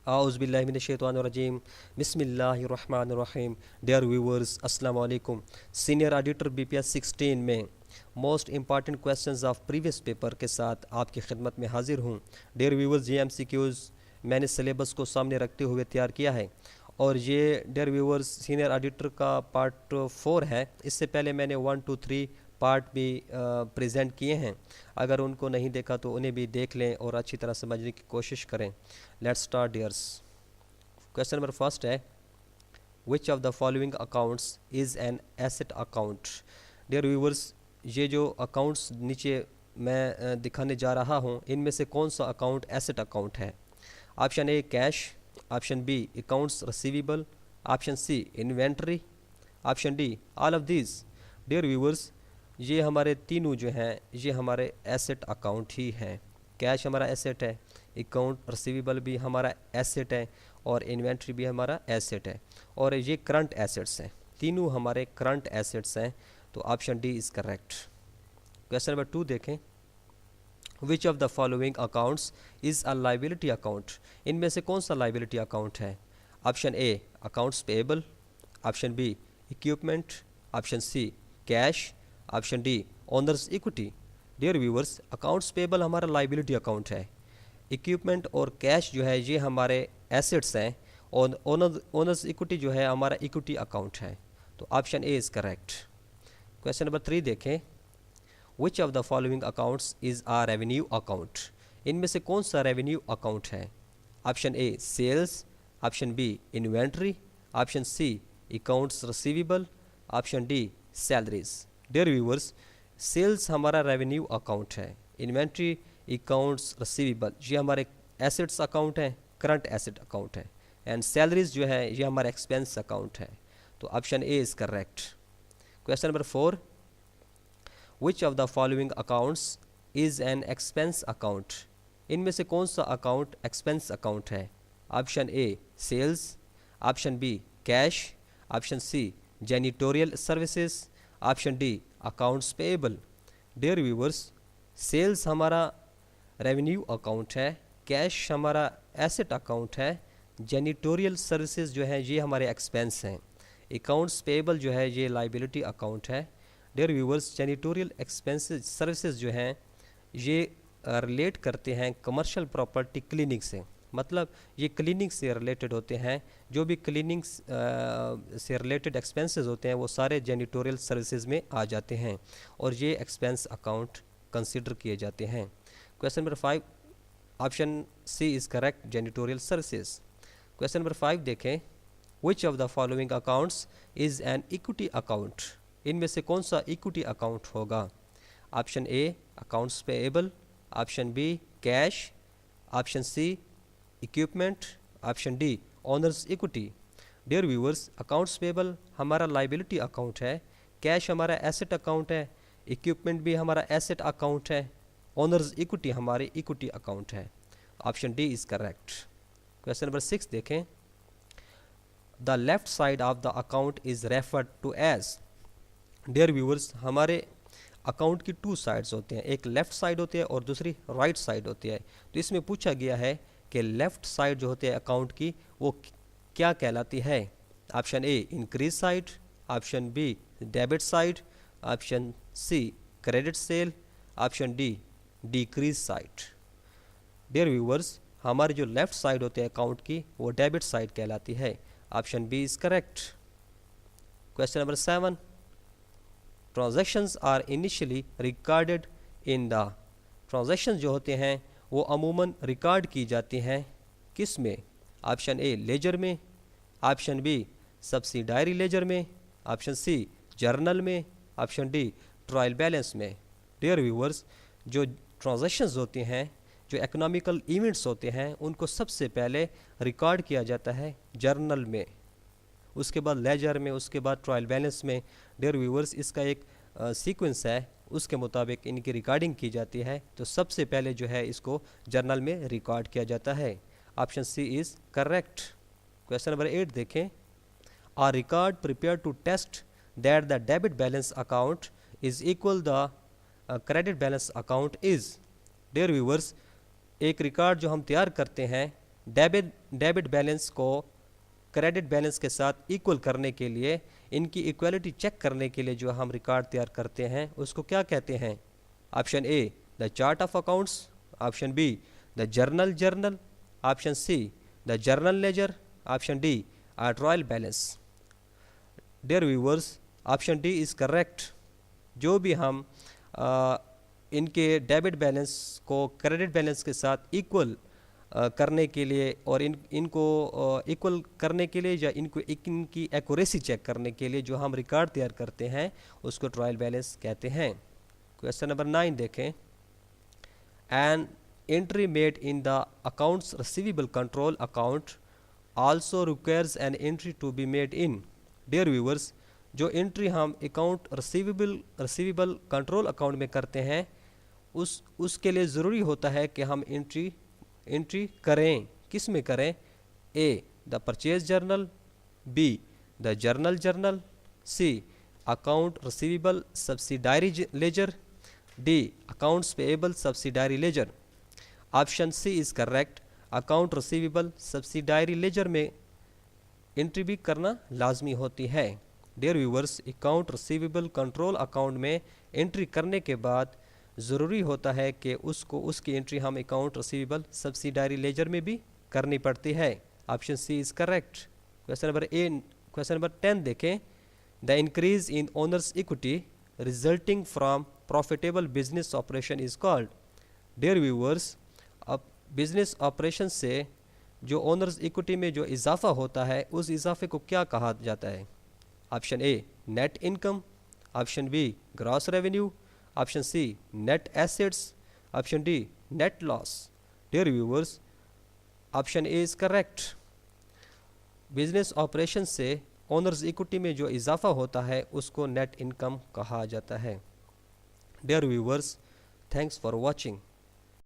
आउज़ुबिल्लाहिमिनश्शैतानिर्रजीम बिस्मिल्लाहिर्रहमानिर्रहीम। Dear viewers, अस्सलाम वालेकुम। सीनियर ऑडिटर बीपीएस 16 में most important questions of previous paper के साथ आपकी खिदमत में हाजिर हूँ। डियर व्यूअर्स, ये एमसीक्यूज़ मैंने सिलेबस को सामने रखते हुए तैयार किया है और ये डियर व्यूअर्स सीनियर ऑडिटर का पार्ट 4 है। इससे पहले मैंने 1, 2, 3 पार्ट भी प्रेजेंट किए हैं। अगर उनको नहीं देखा तो उन्हें भी देख लें और अच्छी तरह समझने की कोशिश करें। Let's start dears. Question number first है, which of the following accounts is an asset account. Dear viewers, ये जो अकाउंट्स नीचे मैं दिखाने जा रहा हूँ, इनमें से कौन सा अकाउंट एसेट अकाउंट है? Option A cash, option B accounts receivable, option C inventory, option D all of this. Dear viewers, ये हमारे तीनों जो हैं ये हमारे एसेट अकाउंट ही हैं। कैश हमारा एसेट है, अकाउंट रिसीवेबल भी हमारा एसेट है और इन्वेंट्री भी हमारा एसेट है और ये करंट एसेट्स हैं। तीनों हमारे करंट एसेट्स हैं, तो option D is correct. Question number 2 देखें, which of the following accounts is a liability account. इनमें से कौन सा लाइबिलिटी अकाउंट है? Option A accounts payable, option B equipment, option C cash, option D owners equity. Dear viewers, accounts payable हमारा liability account है, equipment और cash जो है ये हमारे एसेट्स हैं और ओनर्स इक्विटी जो है हमारा इक्विटी अकाउंट है, तो option A is correct. Question number 3 देखें, which of the following accounts is a revenue account. इनमें से कौन सा रेवेन्यू अकाउंट है? Option A sales, option B inventory, option C accounts receivable, option D salaries. Dear viewers, sales हमारा revenue account है, inventory accounts receivable ये हमारे assets account है, करंट एसेट अकाउंट है, एंड सैलरीज जो है ये हमारा एक्सपेंस अकाउंट है, तो option A is correct. Question number 4, which of the following accounts is an expense account. इनमें से कौन सा अकाउंट एक्सपेंस अकाउंट है? Option A sales, option B cash, option C janitorial services, option D accounts payable. Dear viewers, sales हमारा revenue account है, cash हमारा asset account है, janitorial services जो है ये हमारे एक्सपेंस हैं, अकाउंट्स पेएबल जो है ये लाइबिलिटी अकाउंट है। डियर व्यूअर्स, जेनिटोरियल एक्सपेंसेस सर्विसेज जो हैं ये रिलेट करते हैं कमर्शियल प्रॉपर्टी क्लीनिंग से, मतलब ये क्लीनिंग से रिलेटेड होते हैं। जो भी क्लीनिंग से रिलेटेड एक्सपेंसेस होते हैं वो सारे जेनिटोरियल सर्विसेज में आ जाते हैं और ये एक्सपेंस अकाउंट कंसिडर किए जाते हैं। Question number 5, option C is correct, janitorial services. Question number 5 देखें, which of the following accounts is an equity account. इनमें से कौन सा इक्विटी अकाउंट होगा? Option A accounts payable, option B cash, option C equipment, option D owners equity. Dear viewers, accounts payable हमारा liability account है, cash हमारा asset account है, equipment भी हमारा एसेट अकाउंट है, ओनर्स इक्विटी हमारी इक्विटी अकाउंट है, option D is correct. Question number 6 देखें, the left side of the account is referred to as. Dear viewers, हमारे अकाउंट की 2 साइड्स होते हैं, एक लेफ़्ट साइड होती है और दूसरी राइट साइड होती है। तो इसमें पूछा गया है कि लेफ़्ट साइड जो होती है अकाउंट की वो क्या कहलाती है? Option A increase side, option B debit side, option C credit sale, option D decrease side. Dear viewers, हमारी जो लेफ़्ट साइड होती है अकाउंट की वो डेबिट साइड कहलाती है, option B is correct. Question number 7, transactions are initially recorded in the. Transactions जो होते हैं वो अमूमन रिकॉर्ड की जाती हैं किस में? ऑप्शन ए लेजर में, ऑप्शन बी सब्सिडायरी लेजर में, ऑप्शन सी जर्नल में, ऑप्शन डी ट्रायल बैलेंस में। डियर व्यूअर्स, जो ट्रांजैक्शंस होती हैं, जो इकोनॉमिकल इवेंट्स होते हैं, उनको सबसे पहले रिकॉर्ड किया जाता है जर्नल में, उसके बाद लेजर में, उसके बाद ट्रायल बैलेंस में। डियर व्यूअर्स, इसका एक सीक्वेंस है, उसके मुताबिक इनकी रिकॉर्डिंग की जाती है, तो सबसे पहले जो है इसको जर्नल में रिकॉर्ड किया जाता है, option C is correct. Question number 8 देखें, a record prepared to test that the debit balance account is equal the credit balance account is. Dear viewers, एक रिकॉर्ड जो हम तैयार करते हैं डेबिट बैलेंस को क्रेडिट बैलेंस के साथ इक्वल करने के लिए, इनकी इक्वलिटी चेक करने के लिए जो हम रिकॉर्ड तैयार करते हैं उसको क्या कहते हैं? Option A the chart of accounts, option B the journal, option C the journal ledger, option D trial balance. Dear viewers, option D is correct. जो भी हम इनके डेबिट बैलेंस को क्रेडिट बैलेंस के साथ इक्वल करने के लिए और इनको इक्वल करने के लिए या इनकी एक्यूरेसी चेक करने के लिए जो हम रिकॉर्ड तैयार करते हैं उसको ट्रायल बैलेंस कहते हैं। क्वेश्चन नंबर 9 देखें। An entry made in the accounts receivable control account also requires an entry to be made in. Dear viewers, जो एंट्री हम अकाउंट रिसीवेबल कंट्रोल अकाउंट में करते हैं उसके लिए ज़रूरी होता है कि हम एंट्री करें। किस में करें? A the purchase journal, B the journal, C account receivable subsidiary ledger, D accounts payable subsidiary ledger. Option C is correct. Account receivable subsidiary ledger में एंट्री भी करना लाजमी होती है। Dear viewers, account receivable control account में entry करने के बाद ज़रूरी होता है कि उसकी एंट्री हम अकाउंट रिसीवेबल सब्सिडायरी लेजर में भी करनी पड़ती है। Option C is correct. Question number 10 देखें। The increase in owner's equity resulting from profitable business operation is called. Dear viewers, अब बिजनेस ऑपरेशन से जो ओनर्स इक्विटी में जो इजाफा होता है उस इजाफे को क्या कहा जाता है? Option A net income, option B gross revenue, option C net assets, option D net loss. Dear viewers, option A is correct. Business operation से ओनर्स इक्विटी में जो इजाफा होता है उसको नेट इनकम कहा जाता है। Dear viewers, thanks for watching.